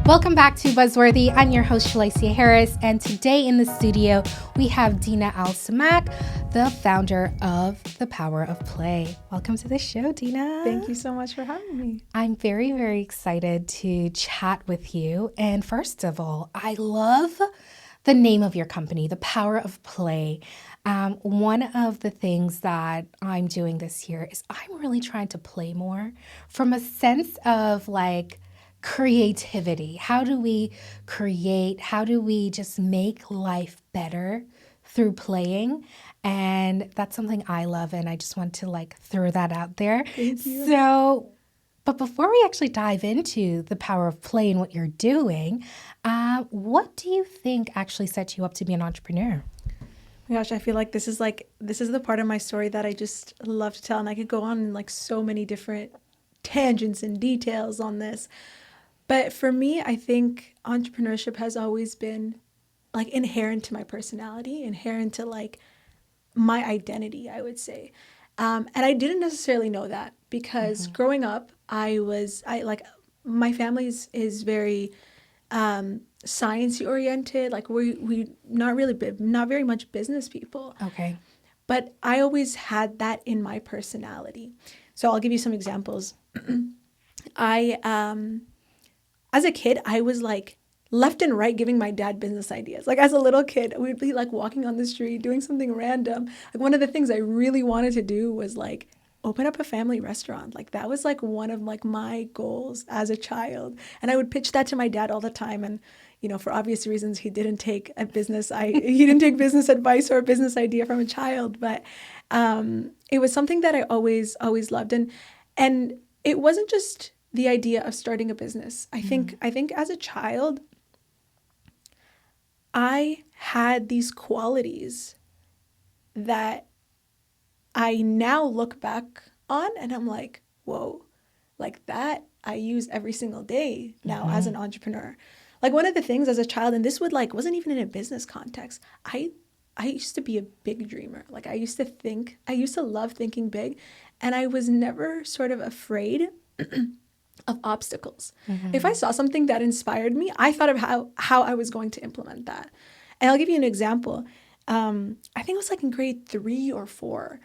Welcome back to Buzzworthy. I'm your host, Shalacia Harris, and today in the studio, we have Deena Al-Sammak, the founder of The Power of Play. Welcome to the show, Deena. Thank you so much for having me. I'm very, very excited to chat with you. And first of all, I love the name of your company, The Power of Play. One of the things that I'm doing this year is I'm really trying to play more from a sense of like creativity. How do we create? How do we just make life better through playing? And that's something I love, and I just want to like throw that out there. Thank you. But before we actually dive into the power of play and what you're doing, what do you think actually set you up to be an entrepreneur? My gosh, I feel like this is the part of my story that I just love to tell, and I could go on in like so many different tangents and details on this. But for me, I think entrepreneurship has always been like inherent to my personality, inherent to like my identity, I would say. And I didn't necessarily know that because growing up, my family is very science oriented. Like we not very much business people. Okay. But I always had that in my personality. So I'll give you some examples. As a kid, I was like left and right giving my dad business ideas. Like as a little kid, we'd be like walking on the street doing something random. Like one of the things I really wanted to do was like open up a family restaurant. Like that was like one of like my goals as a child. And I would pitch that to my dad all the time. And you know, for obvious reasons, he didn't take business advice or a business idea from a child. But it was something that I always loved. And it wasn't just the idea of starting a business. I think as a child, I had these qualities that I now look back on and I'm like, whoa, like that I use every single day now as an entrepreneur. Like one of the things as a child, and this wasn't even in a business context, I used to be a big dreamer. Like I used to love thinking big, and I was never sort of afraid of obstacles. If I saw something that inspired me, I thought of how I was going to implement that. And I'll give you an example. I think it was like in grade 3 or 4.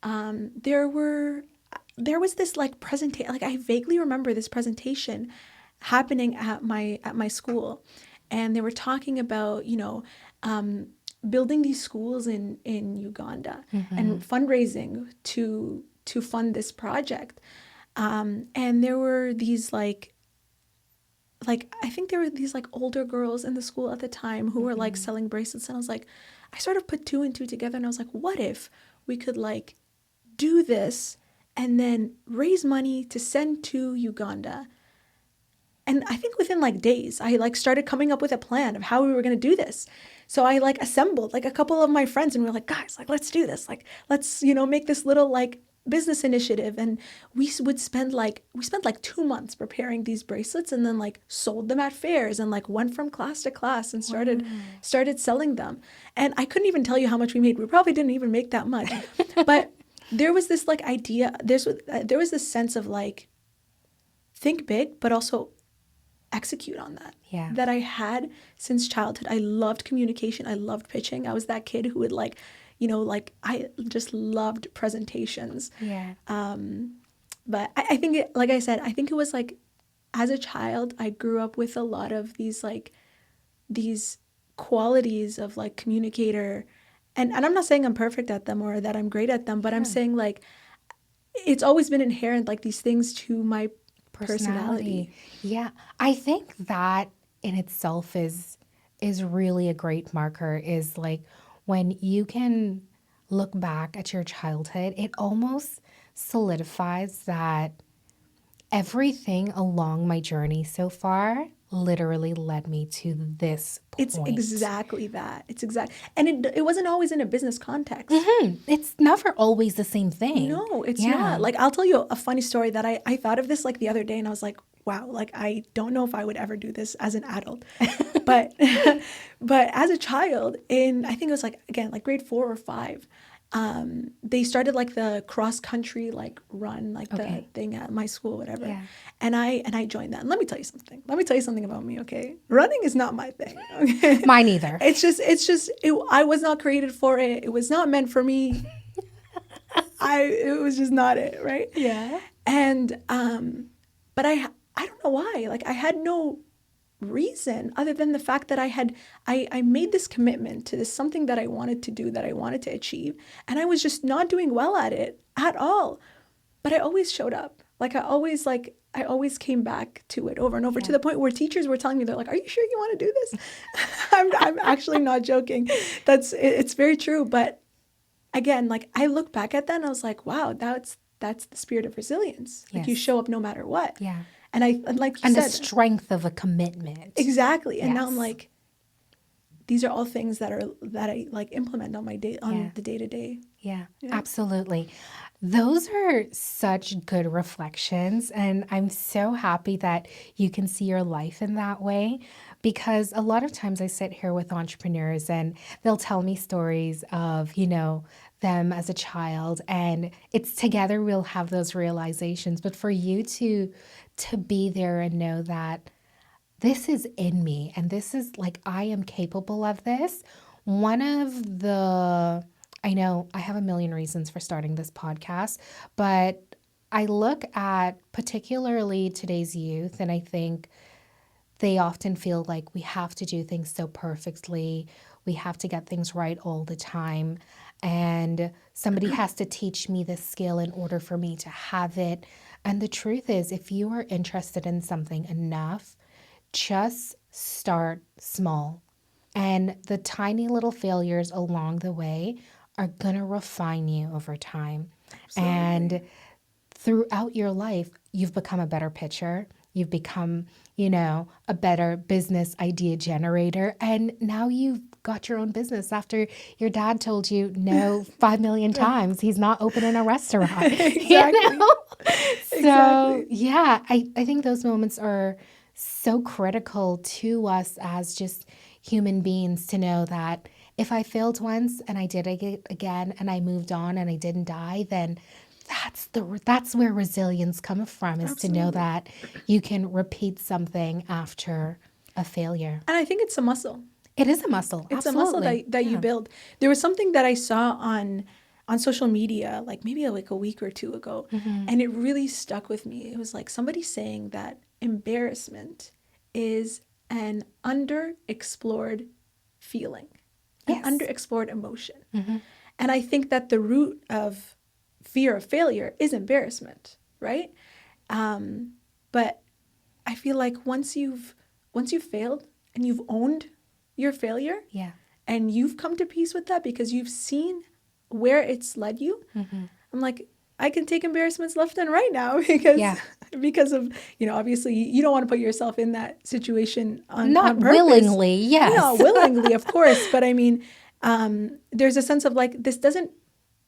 There was this like presentation. Like I vaguely remember this presentation happening at my school, and they were talking about building these schools in Uganda and fundraising to fund this project. And there were these like I think there were these like older girls in the school at the time who were like selling bracelets, and I was like, I sort of put 2 and 2 together, and I was like, what if we could like do this and then raise money to send to Uganda? And I think within like days, I like started coming up with a plan of how we were going to do this. So I like assembled like a couple of my friends, and we were like, guys, like let's do this. Like let's make this little like business initiative. And we spent like 2 months preparing these bracelets, and then like sold them at fairs, and like went from class to class and started selling them. And I couldn't even tell you how much we made. We probably didn't even make that much. But there was this like idea, there was this sense of like think big, but also execute on that. Yeah. That I had since childhood. I loved communication. I loved pitching. I was that kid who would like I just loved presentations. Yeah. But I think like I said, I think it was like as a child, I grew up with a lot of these qualities of like communicator. And I'm not saying I'm perfect at them or that I'm great at them, but I'm saying like it's always been inherent, like these things to my personality. Yeah. I think that in itself is really a great marker, is like when you can look back at your childhood, it almost solidifies that everything along my journey so far literally led me to this point. It's exactly that. And it wasn't always in a business context. It's never always the same thing. No, it's not. Like I'll tell you a funny story that I thought of this like the other day, and I was like, wow, like I don't know if I would ever do this as an adult. but as a child, I think it was like, again, like grade 4 or 5, they started like the cross country like run, like the Okay. thing at my school, whatever. Yeah. And I joined that. And let me tell you something. Let me tell you something about me, okay? Running is not my thing. Okay. Mine either. I was not created for it. It was not meant for me. It was just not it, right? Yeah. And but I don't know why. Like I had no reason other than the fact that I made this commitment to this something that I wanted to do, that I wanted to achieve, and I was just not doing well at it at all. But I always showed up. I always came back to it over and over, to the point where teachers were telling me, they're like, "Are you sure you want to do this?" I'm actually not joking. It's very true. But again, like I look back at that and I was like, wow, that's the spirit of resilience. Like you Yes. show up no matter what. Yeah. And like you And the said, strength of a commitment. exactly. And now I'm Yes. like, these are all things that I like implement on Yeah. the day to day. Yeah, Yeah. absolutely. Those are such good reflections. And I'm so happy that you can see your life in that way, because a lot of times I sit here with entrepreneurs and they'll tell me stories of, them as a child, and it's together we'll have those realizations. But for you to be there and know that this is in me and this is like I am capable of this. One of the, I know I have a million reasons for starting this podcast, but I look at particularly today's youth and I think they often feel like we have to do things so perfectly. We have to get things right all the time. And somebody has to teach me this skill in order for me to have it. And the truth is, if you are interested in something enough, just start small. And the tiny little failures along the way are going to refine you over time. Absolutely. And throughout your life, you've become a better pitcher. You've become, a better business idea generator. And now you've got your own business after your dad told you no 5 million times. He's not opening a restaurant. Exactly. So, Exactly. yeah, I think those moments are so critical to us as just human beings to know that if I failed once and I did it again and I moved on and I didn't die, then that's where resilience comes from, is to know Absolutely. that you can repeat something after a failure. And I think it's a muscle. It is a muscle. It's Absolutely. a muscle that you build. There was something that I saw on social media, like maybe like a week or two ago, and it really stuck with me. It was like somebody saying that embarrassment is an underexplored feeling, Yes. an underexplored emotion. And I think that the root of fear of failure is embarrassment, right? But I feel like once you've failed and you've owned your failure, Yeah. and you've come to peace with that because you've seen where it's led you, I'm like, I can take embarrassments left and right now because Yeah. because of, obviously you don't want to put yourself in that situation on Not purpose. willingly, yes. No, willingly, of course. But I mean, there's a sense of like, this doesn't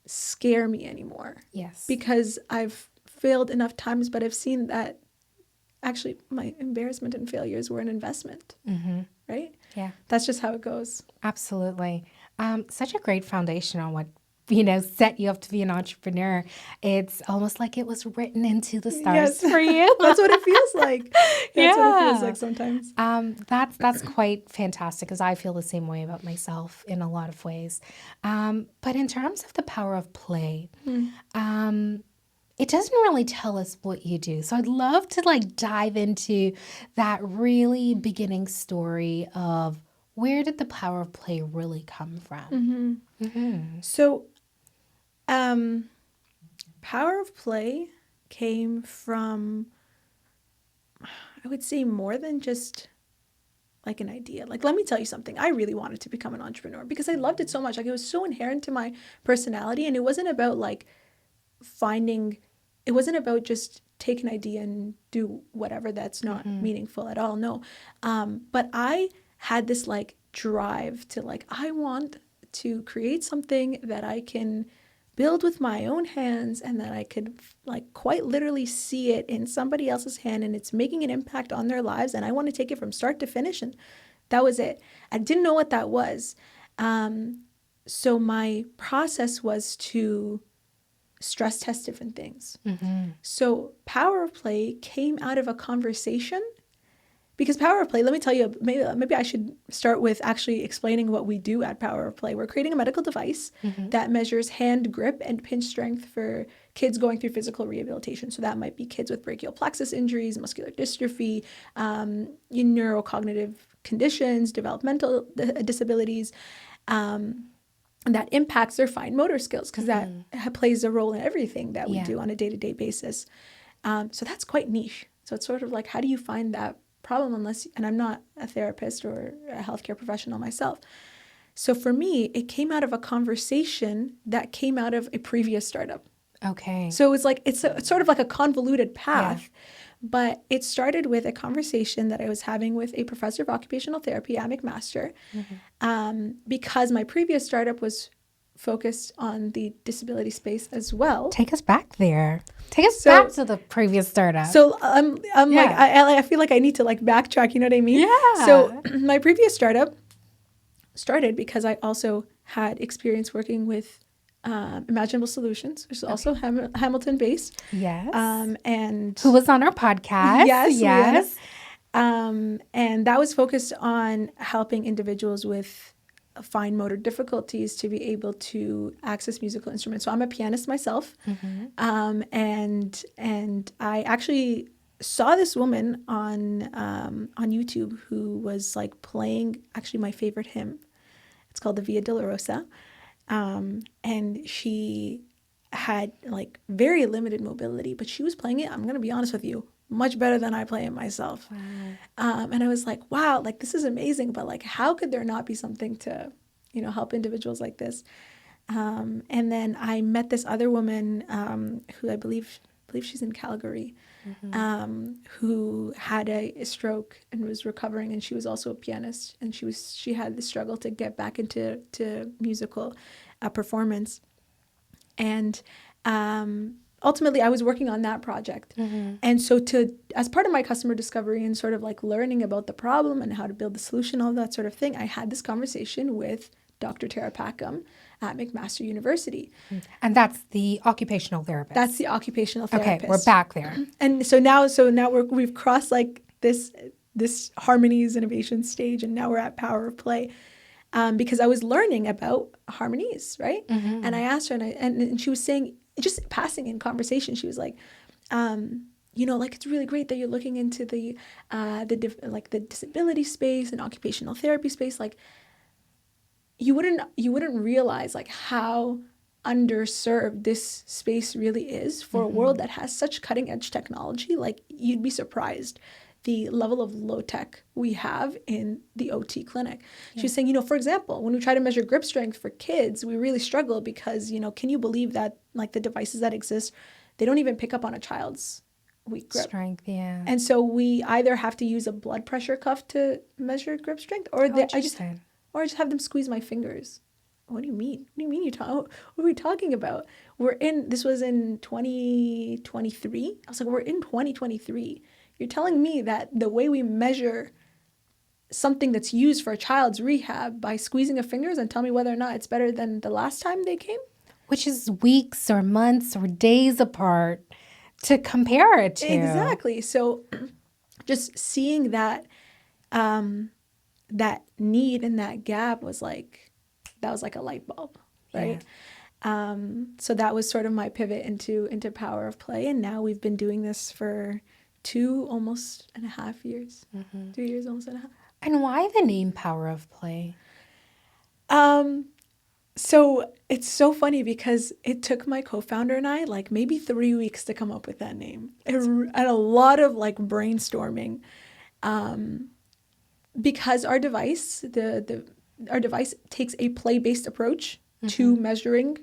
scare me anymore. Yes. Because I've failed enough times, but I've seen that actually my embarrassment and failures were an investment. Right? Yeah. That's just how it goes. Absolutely. Such a great foundation on what, set you up to be an entrepreneur. It's almost like it was written into the stars for you. That's what it feels like. That's what it feels Yeah. like sometimes. That's quite fantastic, because I feel the same way about myself in a lot of ways. But in terms of the power of play, it doesn't really tell us what you do. So I'd love to dive into that really beginning story of where did the power of play really come from? So, power of play came from, I would say, more than just like an idea. Like, let me tell you something. I really wanted to become an entrepreneur because I loved it so much. Like, it was so inherent to my personality, and it wasn't about it wasn't about just take an idea and do whatever that's not meaningful at all. No. But I had this drive to I want to create something that I can build with my own hands and that I could quite literally see it in somebody else's hand and it's making an impact on their lives, and I want to take it from start to finish. And that was it. I didn't know what that was. So my process was to stress test different things. So power of play came out of a conversation. Because Power of Play, let me tell you, maybe I should start with actually explaining what we do at Power of Play. We're creating a medical device that measures hand grip and pinch strength for kids going through physical rehabilitation. So that might be kids with brachial plexus injuries, muscular dystrophy, neurocognitive conditions, developmental disabilities. That impacts their fine motor skills because that plays a role in everything that we do on a day-to-day basis. So that's quite niche. So it's sort of like, how do you find that problem and I'm not a therapist or a healthcare professional myself. So for me, it came out of a conversation that came out of a previous startup. Okay. So it's like, it's sort of like a convoluted path, but it started with a conversation that I was having with a professor of occupational therapy at McMaster, because my previous startup was focused on the disability space as well. Take us back there. Take us back to the previous startup. So I'm like, I feel like I need to like backtrack, you know what I mean? Yeah. So my previous startup started because I also had experience working with Imaginable Solutions, which is also Hamilton based. Yes. And who was on our podcast. Yes. And that was focused on helping individuals with fine motor difficulties to be able to access musical instruments. So I'm a pianist myself, and I actually saw this woman on YouTube who was like playing actually my favorite hymn. It's called the Via Dolorosa, and she had like very limited mobility, but she was playing it, I'm going to be honest with you, much better than I play it myself. Wow. And I was like, wow, like this is amazing, but like how could there not be something to, help individuals like this? And then I met this other woman who I believe she's in Calgary, who had a stroke and was recovering, and she was also a pianist, and she had the struggle to get back into musical performance. And ultimately, I was working on that project. And so as part of my customer discovery and sort of like learning about the problem and how to build the solution, all that sort of thing, I had this conversation with Dr. Tara Packham at McMaster University. And that's the occupational therapist. That's the occupational therapist. Okay, we're back there. And so now we've crossed like this harmonies innovation stage, and now we're at Power of Play. Because I was learning about harmonies, right? And I asked her, and she was saying, just passing in conversation, she was like, like it's really great that you're looking into the disability space and occupational therapy space. Like, you wouldn't realize like how underserved this space really is for a world that has such cutting edge technology. Like, you'd be surprised the level of low tech we have in the OT clinic. She was saying, for example, when we try to measure grip strength for kids, we really struggle because, can you believe that like the devices that exist, they don't even pick up on a child's weak grip strength, yeah. And so we either have to use a blood pressure cuff to measure grip strength, or I just have them squeeze my fingers. What do you mean? What do you mean what are we talking about? This was in 2023. I was like, we're in 2023. You're telling me that the way we measure something that's used for a child's rehab by squeezing of fingers and tell me whether or not it's better than the last time they came? Which is weeks or months or days apart to compare it to. Exactly. So just seeing that that need and that gap was like a light bulb, right? Yeah. So that was sort of my pivot into Power of Play. And now we've been doing this for 2.5 years. 2 years, almost and a half. And why the name Power of Play? So it's so funny because it took my co-founder and I like maybe 3 weeks to come up with that name, and a lot of like brainstorming, because our device, our device takes a play-based approach to measuring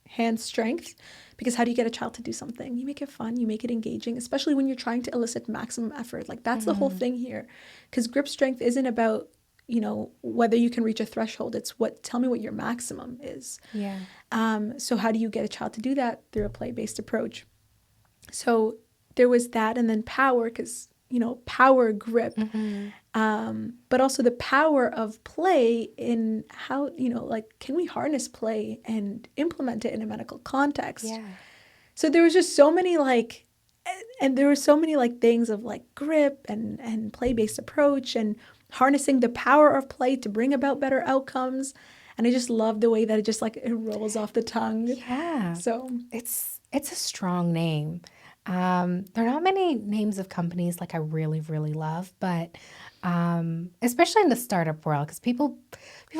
hand strength. Because how do you get a child to do something? You make it fun, you make it engaging, especially when you're trying to elicit maximum effort. Like that's the whole thing here. Because grip strength isn't about, whether you can reach a threshold. It's tell me what your maximum is. Yeah. So how do you get a child to do that? Through a play-based approach. So there was that, and then power, because, power grip. but also the power of play in how, like, can we harness play and implement it in a medical context? Yeah. So there was just so many like, and there were so many like things of like grip and play-based approach and harnessing the power of play to bring about better outcomes. And I just love the way that it just like it rolls off the tongue. Yeah. So It's a strong name. There are not many names of companies like I really, really love, but especially in the startup world, because people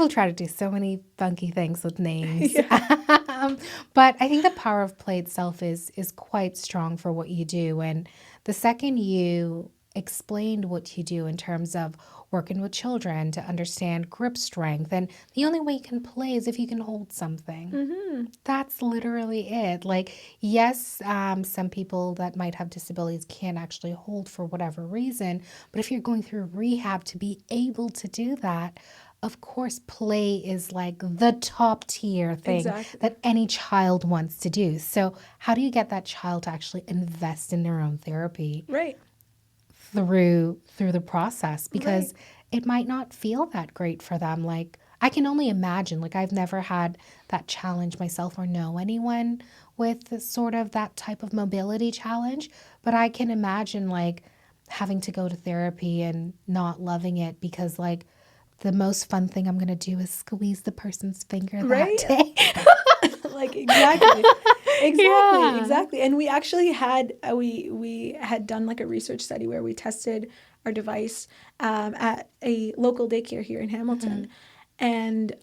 try to do so many funky things with names. yeah, But I think the power of play itself is quite strong for what you do. And the second you explained what you do in terms of working with children to understand grip strength, and the only way you can play is if you can hold something. That's literally it. Like, yes, some people that might have disabilities can't actually hold for whatever reason, but if you're going through rehab to be able to do that, of course, play is like the top tier thing exactly. that any child wants to do. So, how do you get that child to actually invest in their own therapy Right, through the process? right. Because it might not feel that great for them. Like, I can only imagine, like, I've never had that challenge myself or know anyone with sort of that type of mobility challenge, but I can imagine like having to go to therapy and not loving it because like the most fun thing I'm going to do is squeeze the person's finger that Right? day. Like exactly. Exactly, Yeah. exactly. And we actually had we had done like a research study where we tested our device at a local daycare here in Hamilton, and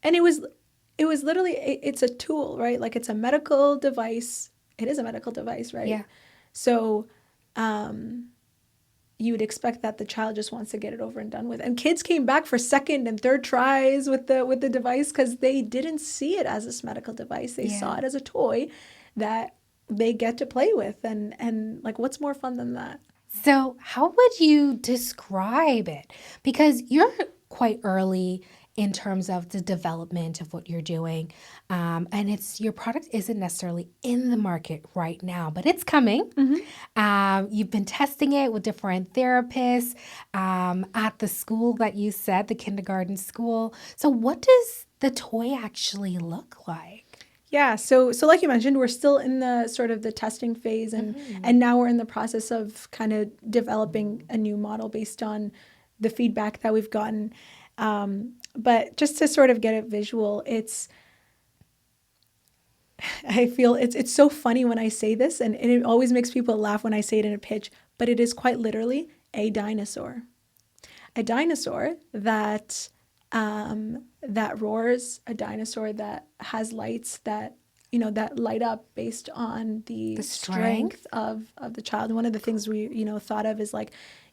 it was literally it's a tool, right? Like it's a medical device. It is a medical device, right? Yeah. So you would expect that the child just wants to get it over and done with. And kids came back for second and third tries with the device because they didn't see it as this medical device. They saw Yeah. it as a toy that they get to play with. And like, what's more fun than that? So, how would you describe it? Because you're quite early in terms of the development of what you're doing. And it's your product isn't necessarily in the market right now, but it's coming. You've been testing it with different therapists at the school that you said, the kindergarten school. So, what does the toy actually look like? Yeah, so like you mentioned, we're still in the sort of the testing phase, and now we're in the process of kind of developing a new model based on the feedback that we've gotten. But just to sort of get it visual, I feel it's so funny when I say this, and it always makes people laugh when I say it in a pitch, but it is quite literally a dinosaur. A dinosaur that roars, a dinosaur that has lights that that light up based on the The strength? strength of the child. And one of the things we thought of is like,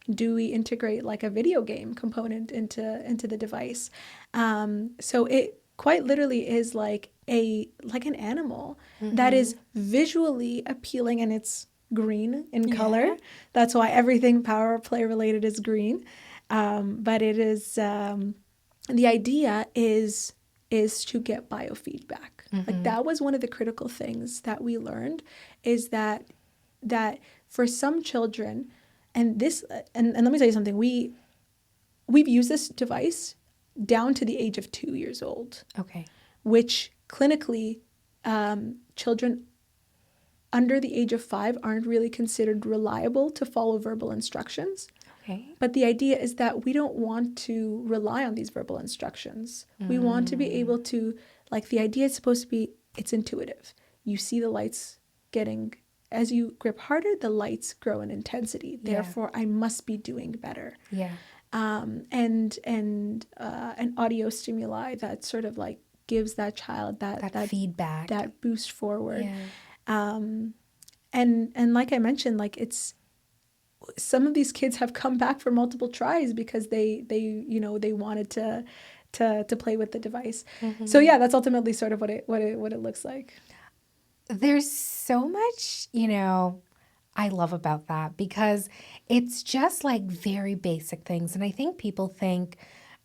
do we integrate like a video game component into the device? So it quite literally is like an animal that is visually appealing, and it's green in color. Yeah. That's why everything power play related is green. But it is the idea is to get biofeedback. Like that was one of the critical things that we learned, is that for some children, and this and let me tell you something, we've used this device down to the age of 2 years old, Okay. which clinically children under the age of 5 aren't really considered reliable to follow verbal instructions. Okay. But the idea is that we don't want to rely on these verbal instructions. We want to be able to, like, the idea is supposed to be, it's intuitive. You see the lights getting, as you grip harder, the lights grow in intensity. Yeah. Therefore, I must be doing better. Yeah. And an audio stimuli that sort of like gives that child That feedback. that boost forward. Yeah. And like I mentioned, like it's, some of these kids have come back for multiple tries because they wanted to play with the device. So yeah, that's ultimately sort of what it looks like. There's so much, I love about that because it's just like very basic things. And I think people think,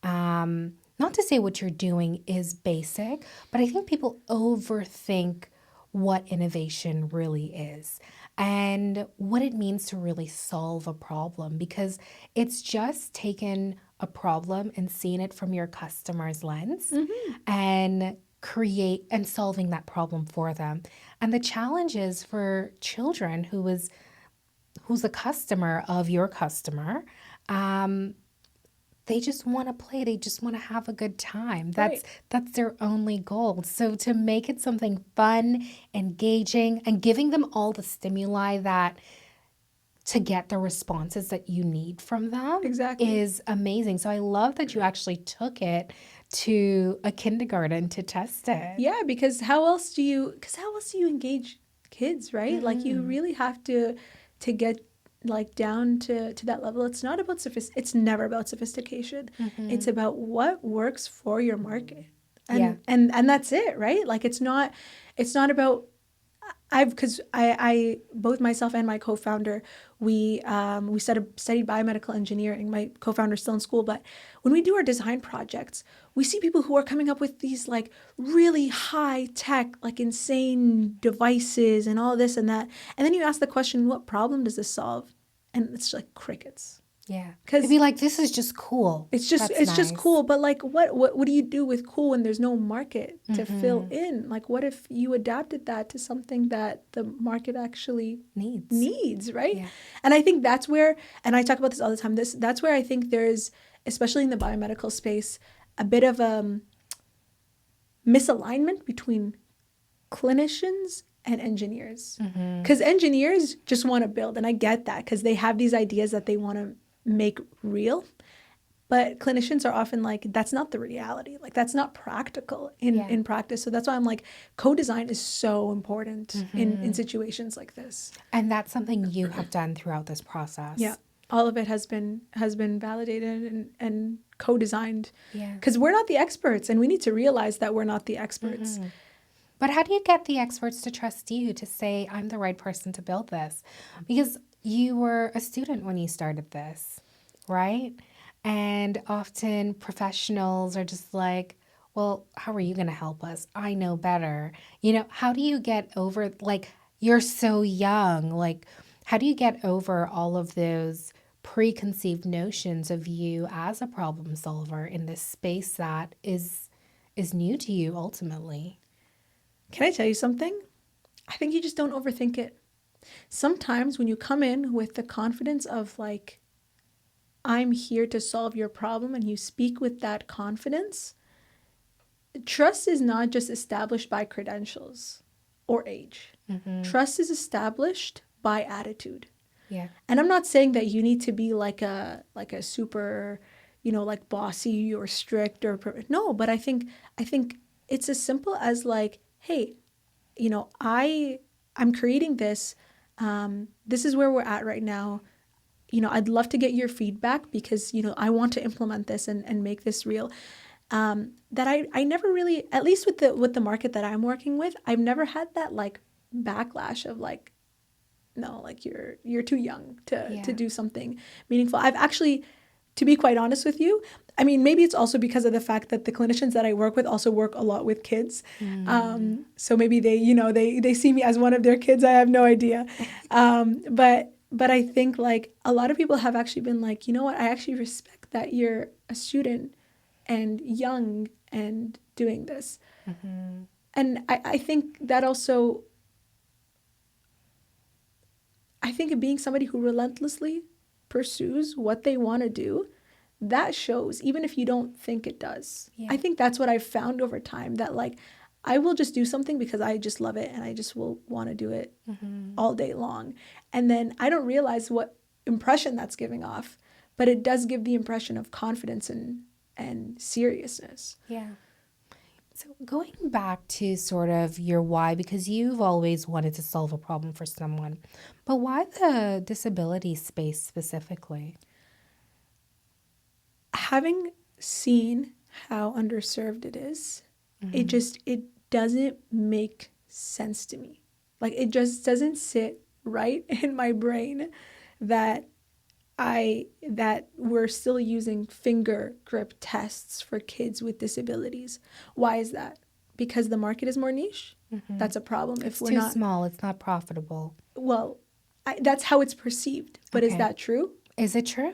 not to say what you're doing is basic, but I think people overthink what innovation really is and what it means to really solve a problem, because it's just taken a problem and seeing it from your customer's lens and create and solving that problem for them. And the challenge is for children who's a customer of your customer. They just want to play. They just want to have a good time. Right. That's their only goal. So to make it something fun, engaging, and giving them all the stimuli that to get the responses that you need from them Exactly. is amazing. So I love that you actually took it to a kindergarten to test it. Yeah, because how else do you engage kids, right? Like you really have to get like down to that level. It's not about it's never about sophistication. It's about what works for your market. And Yeah. and that's it, right? Like it's not about because I both myself and my co-founder we studied biomedical engineering. My co-founder's still in school, but when we do our design projects, we see people who are coming up with these like really high tech, like insane devices and all this and that, and then you ask the question, what problem does this solve? And it's like crickets. Yeah. 'Cause They'd be like, this is just cool. It's just That's just nice. cool, but like what do you do with cool when there's no market to fill in? Like what if you adapted that to something that the market actually needs, right? Yeah. And I think that's where, and I talk about this all the time, that's where I think there's, especially in the biomedical space, a bit of misalignment between clinicians and engineers. Because engineers just want to build, and I get that because they have these ideas that they want to make real. But clinicians are often like, that's not the reality. Like that's not practical in practice. So that's why I'm like, co-design is so important in situations like this. And that's something you have done throughout this process. Yeah. All of it has been validated and co-designed. Yeah. Because we're not the experts, and we need to realize that we're not the experts. But how do you get the experts to trust you to say, I'm the right person to build this? Because you were a student when you started this, right? And often professionals are just like, well, how are you going to help us? I know better. You know, how do you get over, like, you're so young. Like, how do you get over all of those preconceived notions of you as a problem solver in this space that is new to you ultimately? Can I tell you something? I think you just don't overthink it. Sometimes when you come in with the confidence of like, I'm here to solve your problem, and you speak with that confidence, trust is not just established by credentials or age. Trust is established by attitude. Yeah. And I'm not saying that you need to be like a super, like bossy or strict or no, but I think it's as simple as like, hey, I'm creating this. This is where we're at right now. I'd love to get your feedback because, I want to implement this and make this real. That I never really, at least with the market that I'm working with, I've never had that like backlash of like, no, like you're too young to do something meaningful. I've actually, to be quite honest with you, I mean, maybe it's also because of the fact that the clinicians that I work with also work a lot with kids. So maybe they see me as one of their kids. I have no idea. But I think like a lot of people have actually been like, you know what, I actually respect that you're a student and young and doing this. And I think that also, I think being somebody who relentlessly pursues what they want to do, that shows, even if you don't think it does. Yeah. I think that's what I've found over time, that like, I will just do something because I just love it and I just will want to do it all day long. And then I don't realize what impression that's giving off, but it does give the impression of confidence and seriousness. Yeah. So going back to sort of your why, because you've always wanted to solve a problem for someone, but why the disability space specifically? Having seen how underserved it is, it doesn't make sense to me. Like it just doesn't sit right in my brain that we're still using finger grip tests for kids with disabilities. Why is that? Because the market is more niche? that's a problem. If It's we're too not, small. It's not profitable. well, that's how it's perceived. But is Okay. that true? Is it true?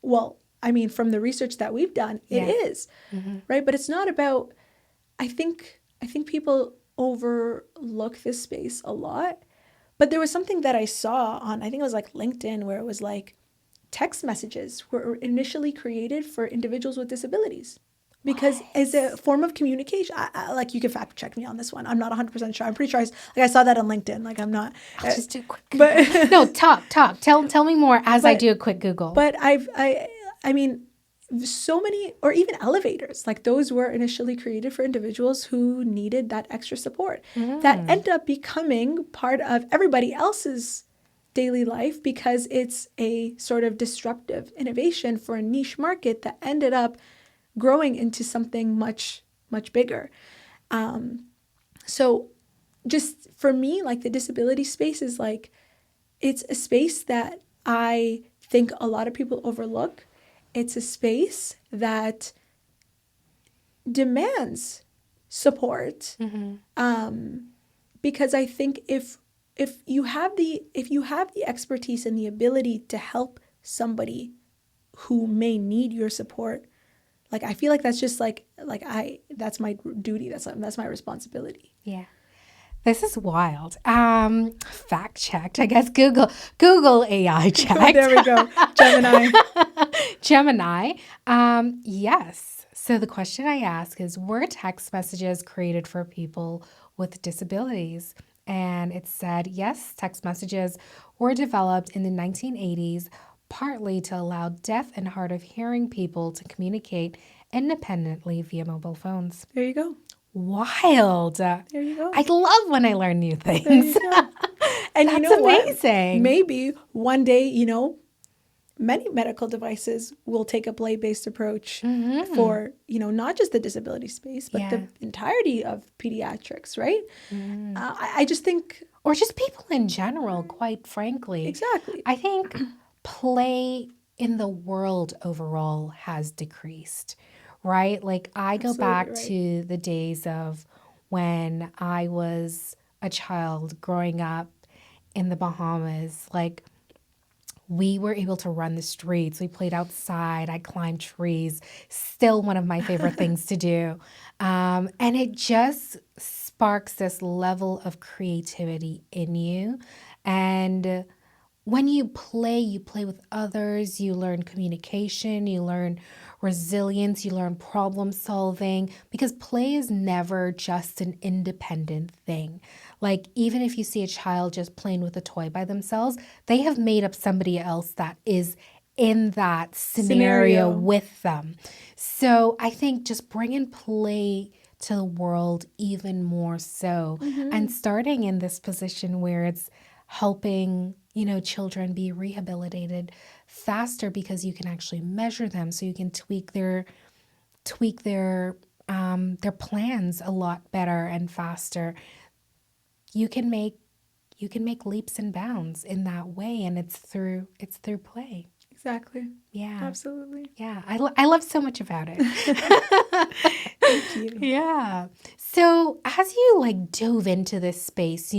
Well, I mean, from the research that we've done, it Yeah. is, right? But it's not about, I think people overlook this space a lot. But there was something that I saw on, I think it was like LinkedIn, where it was like text messages were initially created for individuals with disabilities because as a form of communication. Like, you can fact check me on this one. I'm not 100% sure. I'm pretty sure I saw that on LinkedIn. Like, I'm not. I'll just do a quick Google. But No, talk. Tell me more as I do a quick Google. But I mean, so many, or even elevators, like those were initially created for individuals who needed that extra support that end up becoming part of everybody else's daily life because it's a sort of disruptive innovation for a niche market that ended up growing into something much, much bigger. So just for me, like, the disability space is like, it's a space that I think a lot of people overlook. It's a space that demands support, because I think if you have the expertise and the ability to help somebody who may need your support, like, I feel like that's just that's my duty. That's my responsibility. Yeah. This is wild. Fact checked. I guess Google AI checked. Oh, there we go. Gemini. Gemini. Yes. So the question I ask is, were text messages created for people with disabilities? And it said, yes, text messages were developed in the 1980s, partly to allow deaf and hard of hearing people to communicate independently via mobile phones. There you go. Wild. There you go. I love when I learn new There things. you go. And you That's know what? amazing. Maybe one day, many medical devices will take a play-based approach for, not just the disability space, but the entirety of pediatrics, right? I just think... Or just people in general, quite frankly. Exactly. I think play in the world overall has decreased, right? Like, I go back to the days of when I was a child growing up in the Bahamas. Like, we were able to run the streets. We played outside. I climbed trees. Still one of my favorite things to do. And it just sparks this level of creativity in you. And when you play with others, you learn communication, you learn resilience, you learn problem solving, because play is never just an independent thing. Like, even if you see a child just playing with a toy by themselves, they have made up somebody else that is in that scenario with them. So I think just bringing play to the world even more so, and starting in this position where it's helping, children be rehabilitated faster because you can actually measure them, so you can tweak their plans a lot better and faster. You can make leaps and bounds in that way, and it's through play. Exactly. Yeah. Absolutely. Yeah. I love so much about it. Thank you. Yeah. So as you dove into this space,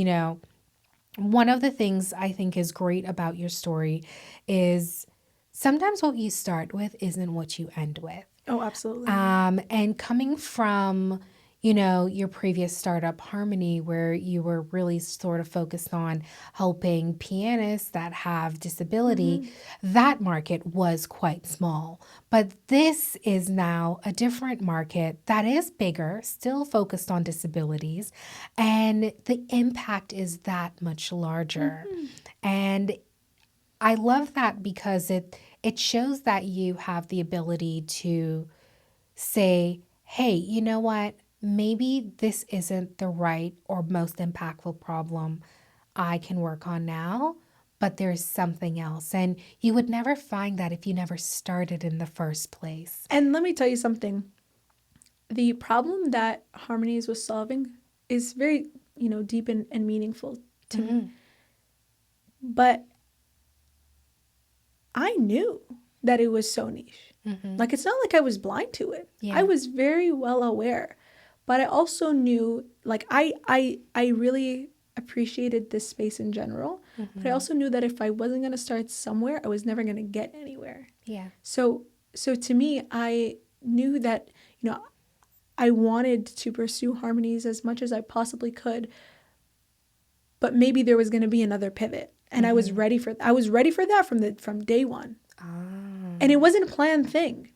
one of the things I think is great about your story is sometimes what you start with isn't what you end with. Oh, absolutely. And coming from, your previous startup, Harmony, where you were really sort of focused on helping pianists that have disability, that market was quite small. But this is now a different market that is bigger, still focused on disabilities, and the impact is that much larger. And I love that because it shows that you have the ability to say, hey, you know what? Maybe this isn't the right or most impactful problem I can work on now, but there's something else. And you would never find that if you never started in the first place. And let me tell you something. The problem that Harmonies was solving is very, deep and meaningful to me. But I knew that it was so niche. Like, it's not like I was blind to it. Yeah. I was very well aware. But I also knew, like, I really appreciated this space in general. But I also knew that if I wasn't going to start somewhere, I was never going to get anywhere. Yeah. So to me, I knew that, you know, I wanted to pursue harmonies as much as I possibly could, but maybe there was going to be another pivot, and I was ready for that from day one. And it wasn't a planned thing,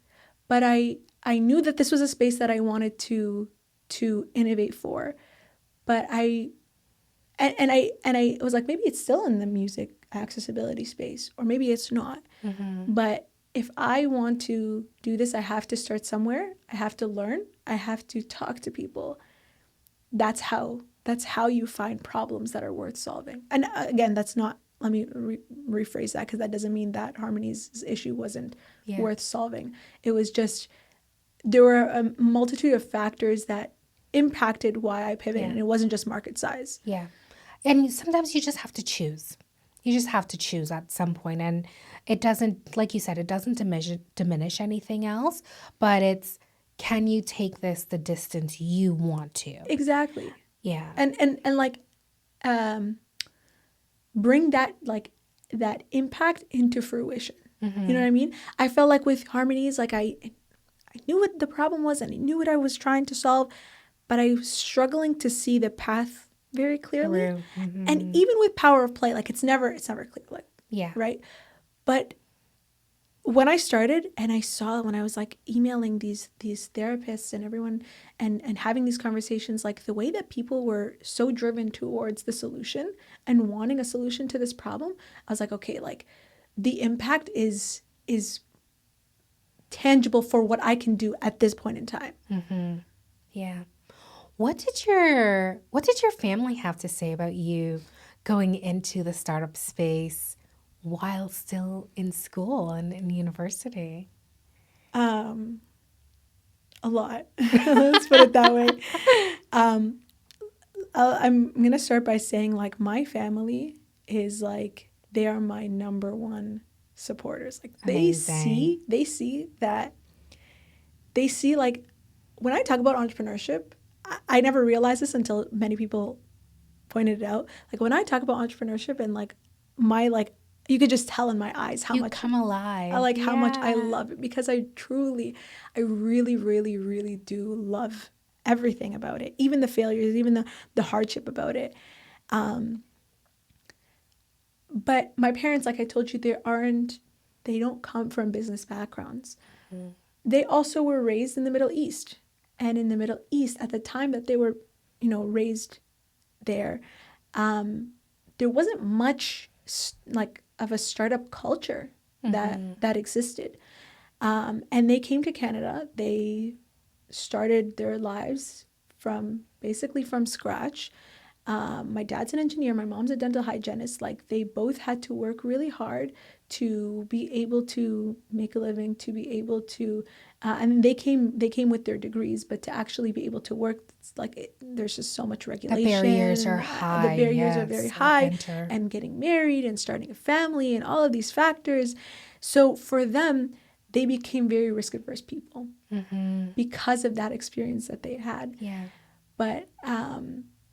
but I knew that this was a space that I wanted to innovate for. But I was like, maybe it's still in the music accessibility space, or maybe it's not. But if I want to do this, I have to start somewhere. I have to learn. I have to talk to people. That's how you find problems that are worth solving. And again, that's not, let me rephrase that, because that doesn't mean that Harmony's issue wasn't worth solving. It was just, there were a multitude of factors that impacted why I pivoted, and it wasn't just market size. Yeah. And sometimes you just have to choose. You just have to choose at some point. And it doesn't, like you said, it doesn't diminish anything else, but it's, can you take this the distance you want to? Exactly. Yeah. And like, bring that, like, that impact into fruition. You know what I mean? I felt like with Harmonies, like, I knew what the problem was and I knew what I was trying to solve, but I was struggling to see the path very clearly. And even with Power of Play, like, it's never clear, like, right? But when I started and I saw, when I was like emailing these therapists and everyone and having these conversations, like, the way that people were so driven towards the solution and wanting a solution to this problem, I was like, okay, like, the impact is tangible for what I can do at this point in time. Yeah. What did your family have to say about you going into the startup space while still in school and in university? A lot. Let's put it that way. I'm going to start by saying, like, my family is, like, they are my number one supporters. Like, they see that, like, when I talk about entrepreneurship, I never realized this until many people pointed it out. Like, when I talk about entrepreneurship and, like, my, like, you could just tell in my eyes how much come alive. how much I love it, because I really, really, really do love everything about it, even the failures, even the hardship about it. But my parents, like I told you, they don't come from business backgrounds. They also were raised in the Middle East. And in the Middle East, at the time that they were, raised there, there wasn't much like of a startup culture that existed. And they came to Canada. They started their lives basically from scratch. My dad's an engineer. My mom's a dental hygienist. Like, they both had to work really hard to be able to make a living, to be able to, and they came with their degrees, but to actually be able to work, it's like, there's just so much regulation. The barriers are high. The barriers are very high, and getting married and starting a family and all of these factors. So for them, they became very risk-averse people because of that experience that they had. Yeah. But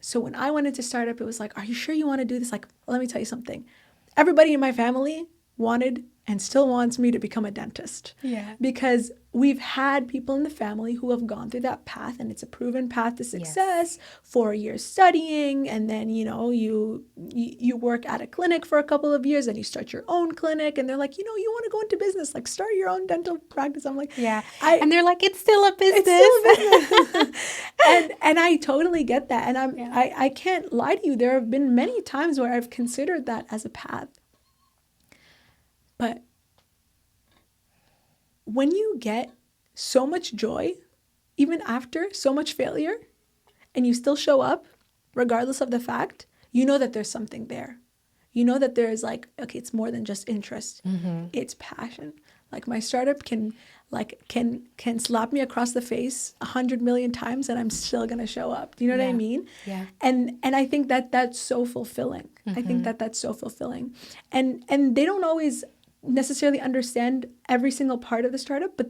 so when I went into startup, it was like, are you sure you want to do this? Like, let me tell you something. Everybody in my family wanted and still wants me to become a dentist. Yeah. Because we've had people in the family who have gone through that path, and it's a proven path to success. 4 years studying, and then, you work at a clinic for a couple of years, and you start your own clinic, and they're like, you want to go into business, like, start your own dental practice. I'm like, yeah. And they're like, it's still a business. It's still a business. and I totally get that. And I can't lie to you. There have been many times where I've considered that as a path. But when you get so much joy, even after so much failure, and you still show up, regardless of the fact, you know that there's something there. You know that there's, like, okay, it's more than just interest. It's passion. Like, my startup can slap me across the face 100 million times, and I'm still going to show up. Do you know what I mean? Yeah. And I think that that's so fulfilling. I think that that's so fulfilling. And they don't always necessarily understand every single part of the startup, but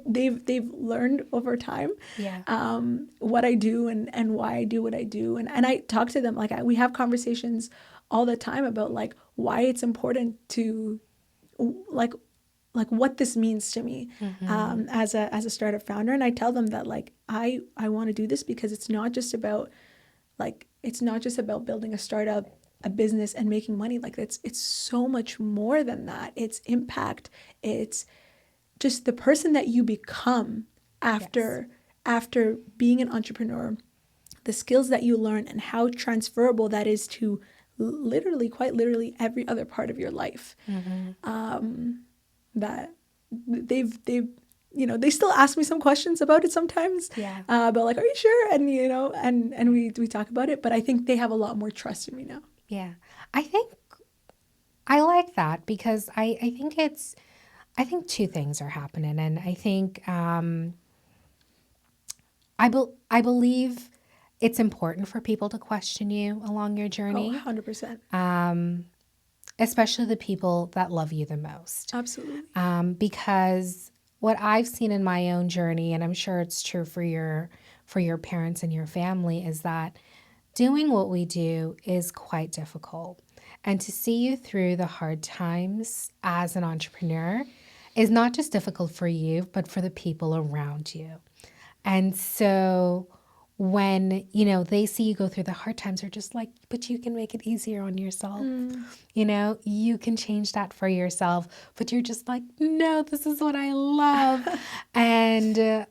they've learned over time Yeah. what I do and why I do what I do. And I talk to them, like we have conversations all the time about like why it's important to like what this means to me as a startup founder. And I tell them that like I want to do this because it's not just about building a startup, a business, and making money. Like it's so much more than that. It's impact. It's just the person that you become after Yes. after being an entrepreneur, the skills that you learn and how transferable that is to literally, quite literally, every other part of your life. That they've they still ask me some questions about it sometimes, Yeah. but like, are you sure? And and we talk about it, but I think they have a lot more trust in me now. Yeah. I think I like that because I think two things are happening, and I think I believe it's important for people to question you along your Oh, journey, 100%. especially the people that love you the most. Absolutely. Because what I've seen in my own journey, and I'm sure it's true for your parents and your family, is that doing what we do is quite difficult. And to see you through the hard times as an entrepreneur is not just difficult for you, but for the people around you. And so when, they see you go through the hard times, they're just like, but you can make it easier on yourself. You can change that for yourself. But you're just like, no, this is what I love. And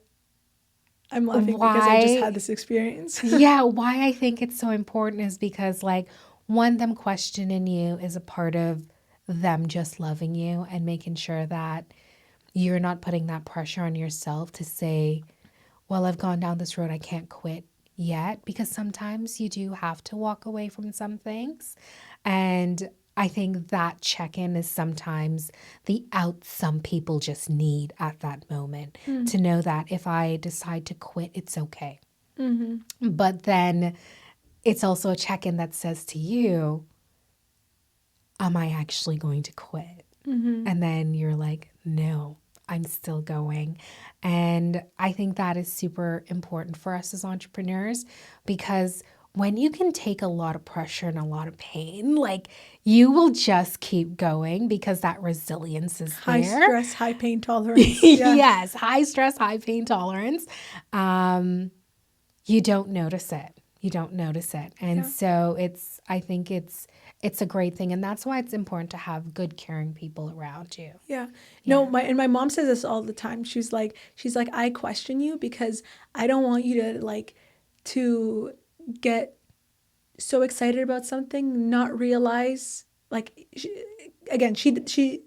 I'm laughing because I just had why, this experience. yeah, why I think it's so important is because, like, one, them questioning you is a part of them just loving you and making sure that you're not putting that pressure on yourself to say, well, I've gone down this road, I can't quit yet, because sometimes you do have to walk away from some things. And I think that check-in is sometimes the out some people just need at that moment to know that if I decide to quit, it's okay. But then it's also a check-in that says to you, am I actually going to quit? And then you're like, no, I'm still going. And I think that is super important for us as entrepreneurs, because when you can take a lot of pressure and a lot of pain, like, you will just keep going because that resilience is High there. stress, high pain tolerance. Yeah. Yes, high stress, high pain tolerance. You don't notice it. You don't notice it. And Yeah. so I think it's a great thing. And that's why it's important to have good, caring people around you. Yeah. No, Yeah. my mom says this all the time. She's like, I question you because I don't want you to get so excited about something, not realize like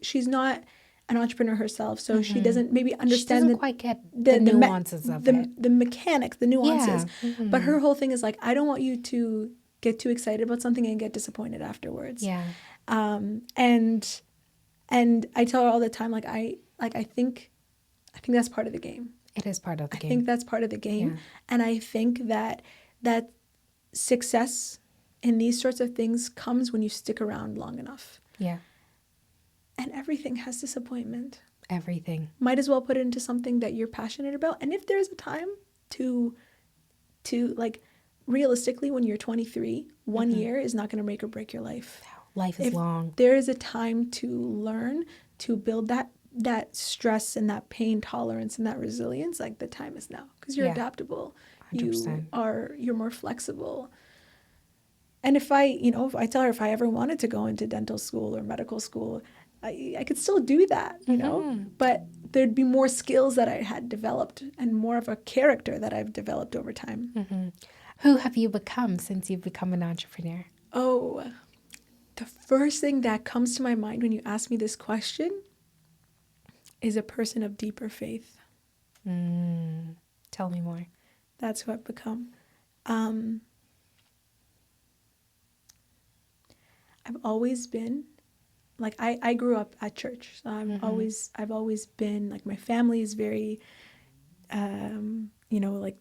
she's not an entrepreneur herself, so she doesn't maybe She understand doesn't quite get the the nuances of it. the mechanics, the nuances. Yeah. But her whole thing is like, I don't want you to get too excited about something and get disappointed afterwards. Yeah. And I tell her all the time, like I think that's part of the game. It is part of the I game. think that's part of the game. Yeah. And I think that success in these sorts of things comes when you stick around long enough. Yeah. And everything has disappointment. Everything. Might as well put it into something that you're passionate about. And if there's a time to like, realistically, when you're 23, 1 year is not going to make or break your life. Life is long. There is a time to learn to build that stress and that pain tolerance and that resilience. Like, the time is now, because you're adaptable. 100%. You're more flexible. And if I tell her, if I ever wanted to go into dental school or medical school, I could still do that, but there'd be more skills that I had developed and more of a character that I've developed over time. Who have you become since you've become an entrepreneur? Oh, the first thing that comes to my mind when you ask me this question is a person of deeper faith. Tell me more. That's who I've become. I've always been, like, I grew up at church. So I've always been, like, my family is very, like,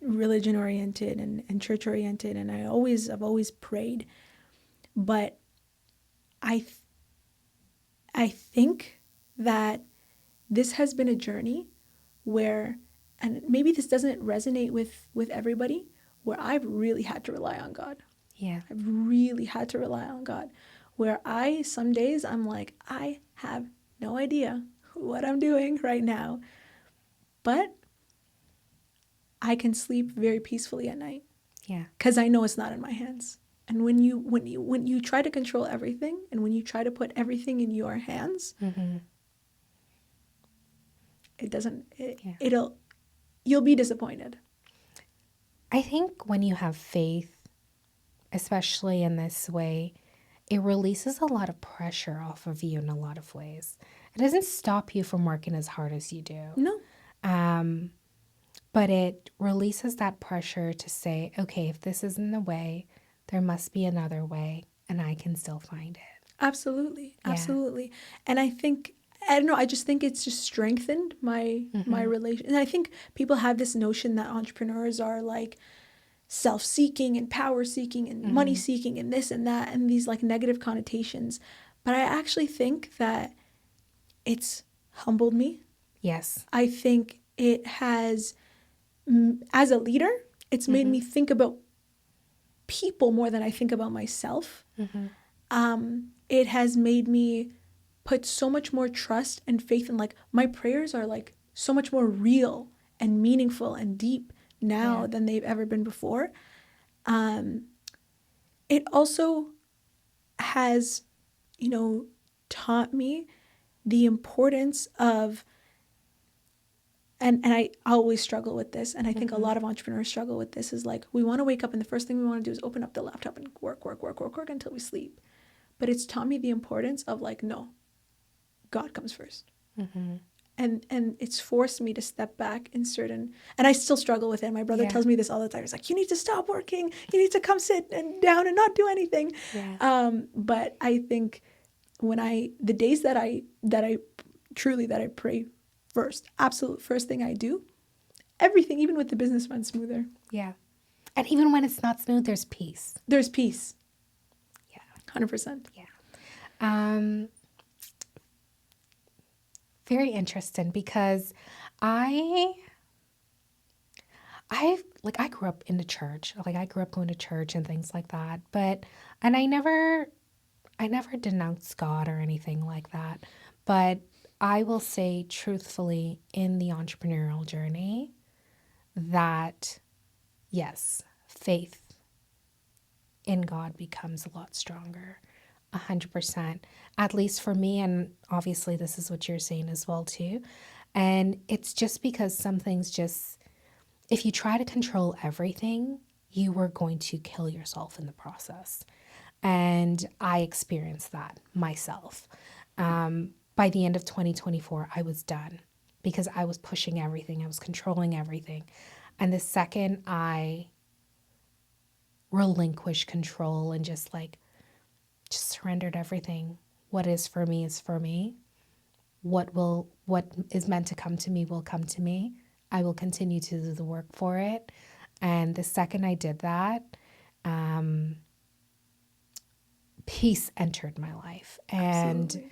religion oriented and church oriented. And I've always prayed. But I think that this has been a journey where, and maybe this doesn't resonate with everybody, where I've really had to rely on God. Yeah. I've really had to rely on God, where some days I'm like, I have no idea what I'm doing right now, but I can sleep very peacefully at night. Yeah. Because I know it's not in my hands. And when you try to control everything, and when you try to put everything in your hands, it doesn't. You'll be disappointed. I think when you have faith, especially in this way, it releases a lot of pressure off of you in a lot of ways. It doesn't stop you from working as hard as you do. No. But it releases that pressure to say, okay, if this isn't the way, there must be another way, and I can still find it. Absolutely. Yeah. Absolutely. And I don't know, I just think it's just strengthened my relation. And I think people have this notion that entrepreneurs are like self-seeking and power-seeking and money-seeking and this and that, and these like negative connotations. But I actually think that it's humbled me. Yes. I think it has, as a leader, it's made me think about people more than I think about myself. It has made me put so much more trust and faith in, like, my prayers are like so much more real and meaningful and deep now than they've ever been before. It also has, taught me the importance of, and I always struggle with this, and I think a lot of entrepreneurs struggle with this, is like, we want to wake up and the first thing we want to do is open up the laptop and work until we sleep. But it's taught me the importance of, like, no, God comes first. And it's forced me to step back in certain, and I still struggle with it. My brother tells me this all the time. He's like, you need to stop working. You need to come sit down and not do anything. Yeah. But I think the days that I pray first, absolute first thing I do, everything, even with the business, runs smoother. Yeah. And even when it's not smooth, there's peace. There's peace. Yeah. 100%. Yeah. Very interesting, because I grew up in the church. Like, I grew up going to church and things like that. And I never denounced God or anything like that. But I will say truthfully, in the entrepreneurial journey, that yes, faith in God becomes a lot stronger. 100%, at least for me. And obviously this is what you're saying as well too. And it's just because some things just, if you try to control everything, you are going to kill yourself in the process. And I experienced that myself. By the end of 2024, I was done, because I was pushing everything. I was controlling everything. And the second I relinquished control and just surrendered everything. What is for me is for me. What is meant to come to me will come to me. I will continue to do the work for it. And the second I did that, peace entered my life. And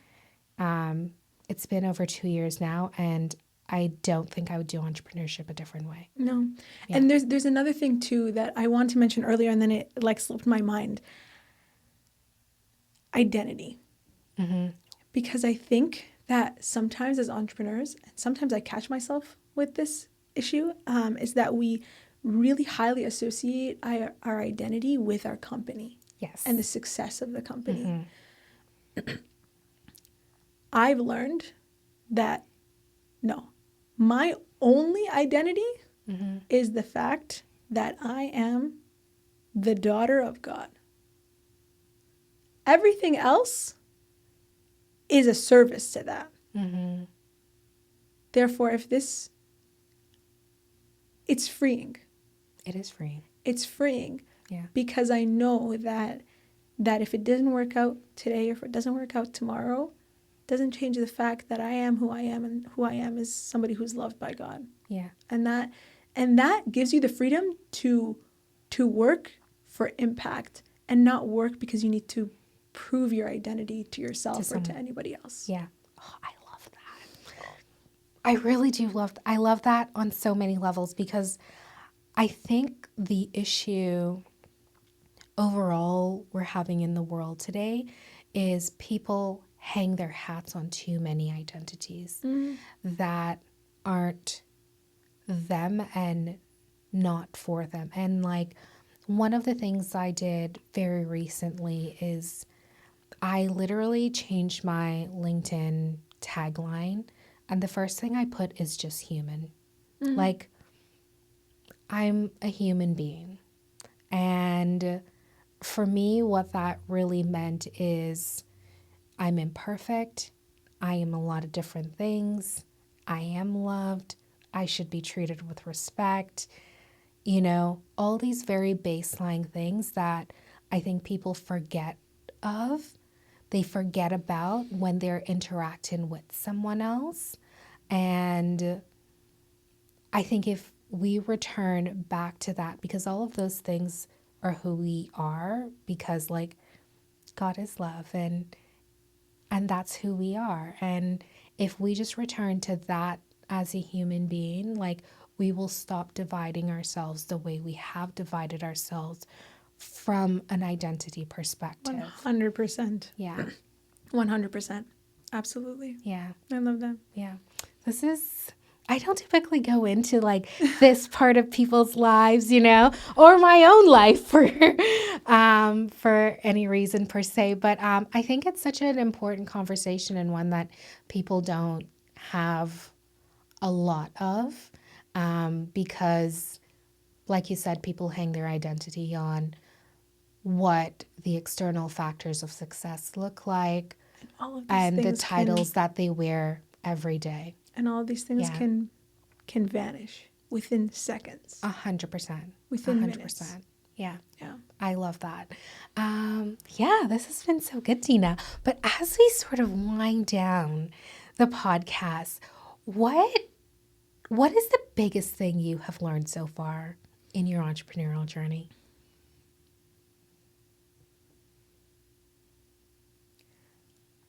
it's been over 2 years now, and I don't think I would do entrepreneurship a different way. No. Yeah. And there's another thing too that I wanted to mention earlier, and then it slipped my mind. Identity. Because I think that sometimes as entrepreneurs, and sometimes I catch myself with this issue, is that we really highly associate our identity with our company. Yes. And the success of the company. I've learned that no, my only identity is the fact that I am the daughter of God. Everything else is a service to that. Therefore, it's freeing. It is freeing. It's freeing. Yeah. Because I know that if it doesn't work out today, or if it doesn't work out tomorrow, it doesn't change the fact that I am who I am, and who I am is somebody who's loved by God. Yeah. And that gives you the freedom to work for impact, and not work because you need to prove your identity to yourself or to anybody else. Yeah. Oh, I love that. I really do I love that on so many levels, because I think the issue overall we're having in the world today is people hang their hats on too many identities that aren't them and not for them. And like, one of the things I did very recently is I literally changed my LinkedIn tagline, and the first thing I put is just human. Like, I'm a human being. And for me, what that really meant is I'm imperfect. I am a lot of different things. I am loved. I should be treated with respect. You know, all these very baseline things that I think people forget of. They forget about when they're interacting with someone else. And I think if we return back to that, because all of those things are who we are, because like God is love, and that's who we are. And if we just return to that as a human being, like, we will stop dividing ourselves the way we have divided ourselves from an identity perspective. 100%. Yeah. 100%. Absolutely. Yeah. I love that. Yeah. I don't typically go into like this part of people's lives, you know, or my own life for any reason per se. But I think it's such an important conversation, and one that people don't have a lot of, because, like you said, people hang their identity on what the external factors of success look like, All of these and the things titles that they wear every day. and all of these things Yeah. can vanish within seconds. 100%. Within 100%. minutes. Yeah. Yeah. I love that. Yeah, this has been so good, Deena. But as we sort of wind down the podcast, what is the biggest thing you have learned so far in your entrepreneurial journey?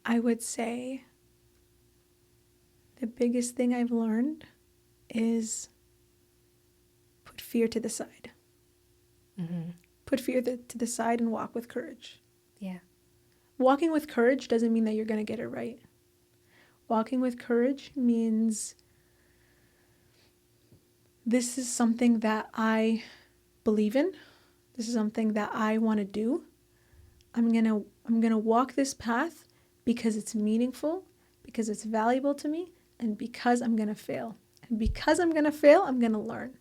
I would say the biggest thing I've learned is put fear to the side. Put fear to the side and walk with courage. Yeah. Walking with courage doesn't mean that you're going to get it right. Walking with courage means this is something that I believe in. This is something that I want to do. I'm going to walk this path because it's meaningful, because it's valuable to me, and because I'm going to fail. And because I'm going to fail, I'm going to learn.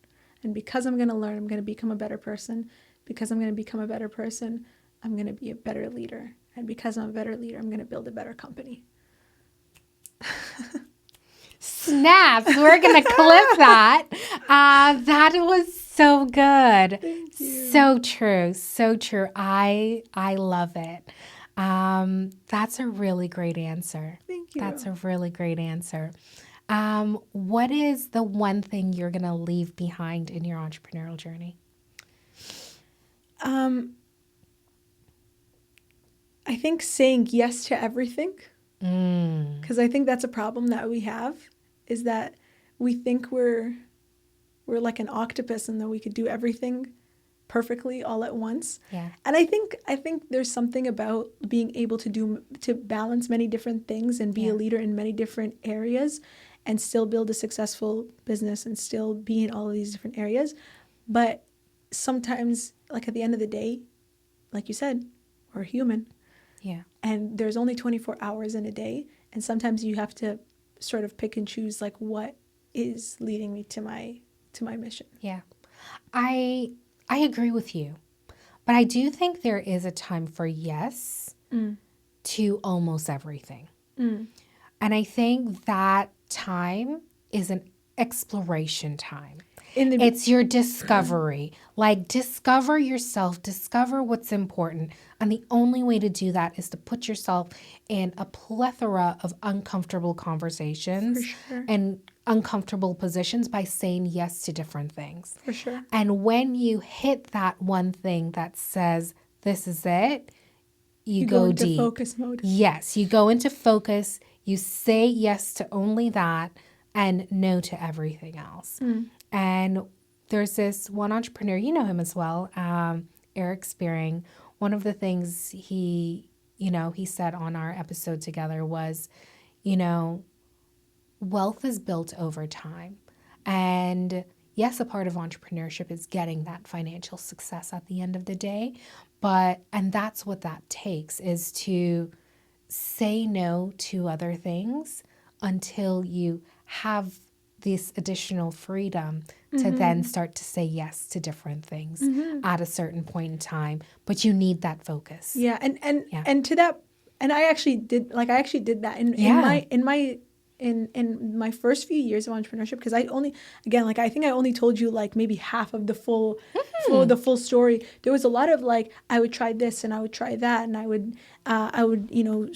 And because I'm going to learn, I'm going to become a better person. Because I'm going to become a better person, I'm going to be a better leader. And because I'm a better leader, I'm going to build a better company. Snaps. We're going to clip that. That was so good. Thank you. So true. So true. I love it. That's a really great answer. Thank you. That's a really great answer. What is the one thing you're going to leave behind in your entrepreneurial journey? I think saying yes to everything, because I think that's a problem that we have, is that we think we're like an octopus and that we could do everything perfectly all at once. Yeah. And I think there's something about being able to balance many different things and be a leader in many different areas and still build a successful business and still be in all of these different areas. But sometimes, like at the end of the day, like you said, we're human. Yeah. And there's only 24 hours in a day. And sometimes you have to sort of pick and choose like what is leading me to my mission. Yeah. I agree with you. But I do think there is a time for yes to almost everything. And I think that time is an exploration time. It's your discovery. Like, discover yourself, discover what's important. And the only way to do that is to put yourself in a plethora of uncomfortable conversations and uncomfortable positions by saying yes to different things. For sure. And when you hit that one thing that says, this is it, you go into deep. Focus mode. Yes, you go into focus. You say yes to only that. and no to everything else. And there's this one entrepreneur, you know him as well, Eric Spearing. One of the things he said on our episode together was, wealth is built over time. And yes, a part of entrepreneurship is getting that financial success at the end of the day. And that's what that takes, is to say no to other things until you have this additional freedom to then start to say yes to different things at a certain point in time. But you need that focus. Yeah. And to that, and I actually did that in my first few years of entrepreneurship, because I think I only told you like maybe half of the full story. There was a lot of like, I would try this and I would try that, and I would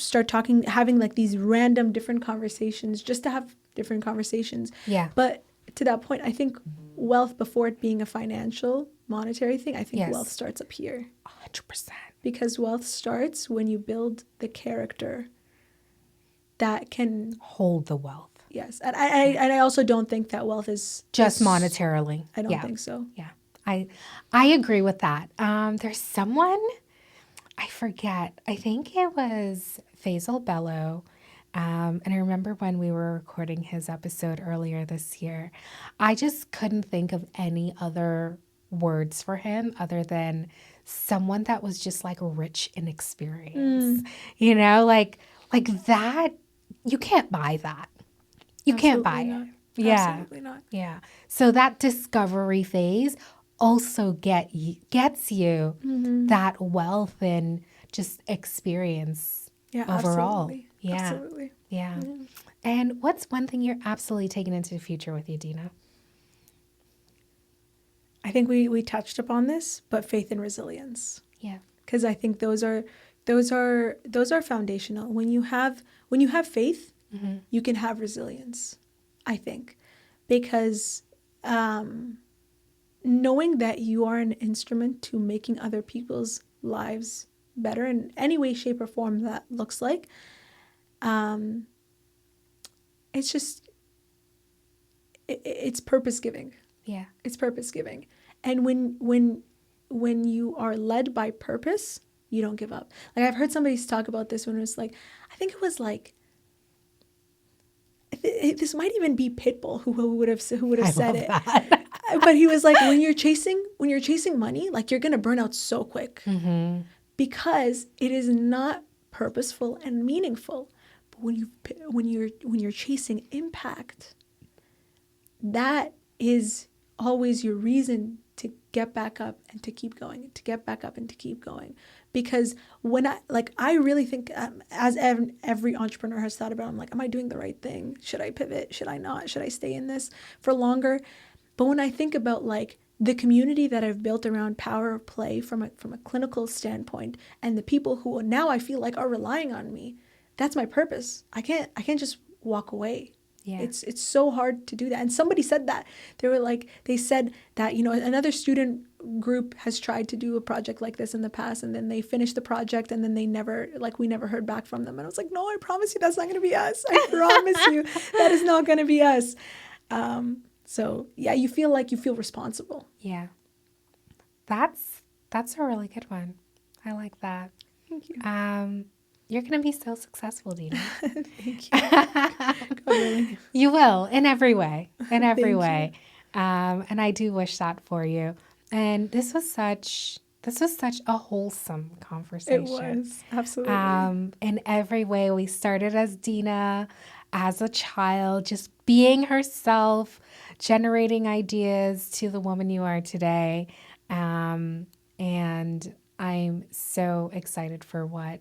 start having like these random different conversations just to have different conversations. Yeah. But to that point, I think wealth, before it being a financial, monetary thing, I think wealth starts up here. 100%. Because wealth starts when you build the character that can hold the wealth. Yes. And I also don't think that wealth is just monetarily. I don't think so. Yeah. I agree with that. There's someone, I forget, I think it was Faisal Bello. And I remember when we were recording his episode earlier this year, I just couldn't think of any other words for him other than someone that was just like rich in experience. Like that, you can't buy that. You can't buy it. Yeah. Absolutely not. Yeah. So that discovery phase also gets you that wealth and just experience overall. Absolutely. Yeah. Absolutely. Yeah. And what's one thing you're absolutely taking into the future with you, Deena? I think we touched upon this, but faith and resilience. Yeah. Because I think those are foundational. When you have faith, you can have resilience, I think. Because knowing that you are an instrument to making other people's lives better in any way, shape, or form that looks like, it's purpose-giving. Yeah. It's purpose-giving. And when you are led by purpose, you don't give up. Like, I've heard somebody talk about this when it was like, I think it was like, this might even be Pitbull who would have said it. But he was like, when you're chasing money, like, you're gonna burn out so quick because it is not purposeful and meaningful. But when you're chasing impact, that is always your reason to get back up and to keep going, to get back up and to keep going. Because when I really think, as every entrepreneur has thought about, I'm like, am I doing the right thing? Should I pivot? Should I not? Should I stay in this for longer? But when I think about like the community that I've built around Power of Play from a clinical standpoint, and the people who now I feel like are relying on me, that's my purpose. I can't just walk away. Yeah. It's so hard to do that. And somebody said that. They said that, another student group has tried to do a project like this in the past, and then they finished the project, and then we never heard back from them. And I was like, no, I promise you that's not going to be us. I promise you that is not going to be us. So yeah, you feel responsible. Yeah. That's a really good one. I like that. Thank you. You're going to be so successful, Deena. Thank you. God willing. You will, in every way, And I do wish that for you. And this was such a wholesome conversation. It was, absolutely. In every way, we started as Deena, as a child, just being herself, generating ideas to the woman you are today. And I'm so excited for what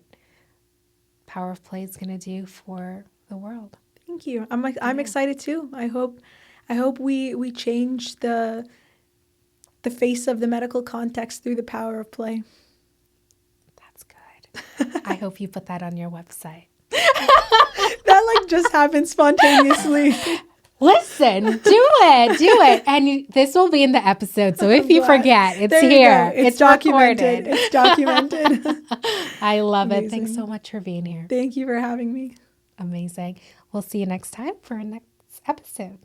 Power of Play is going to do for the world. Thank you. I'm excited too. I hope we change the face of the medical context through the power of play. That's good. I hope you put that on your website. That just happened spontaneously. Listen, do it. And this will be in the episode. So if you forget, it's here. It's documented. It's documented. I love it. Thanks so much for being here. Thank you for having me. Amazing. We'll see you next time for our next next episode.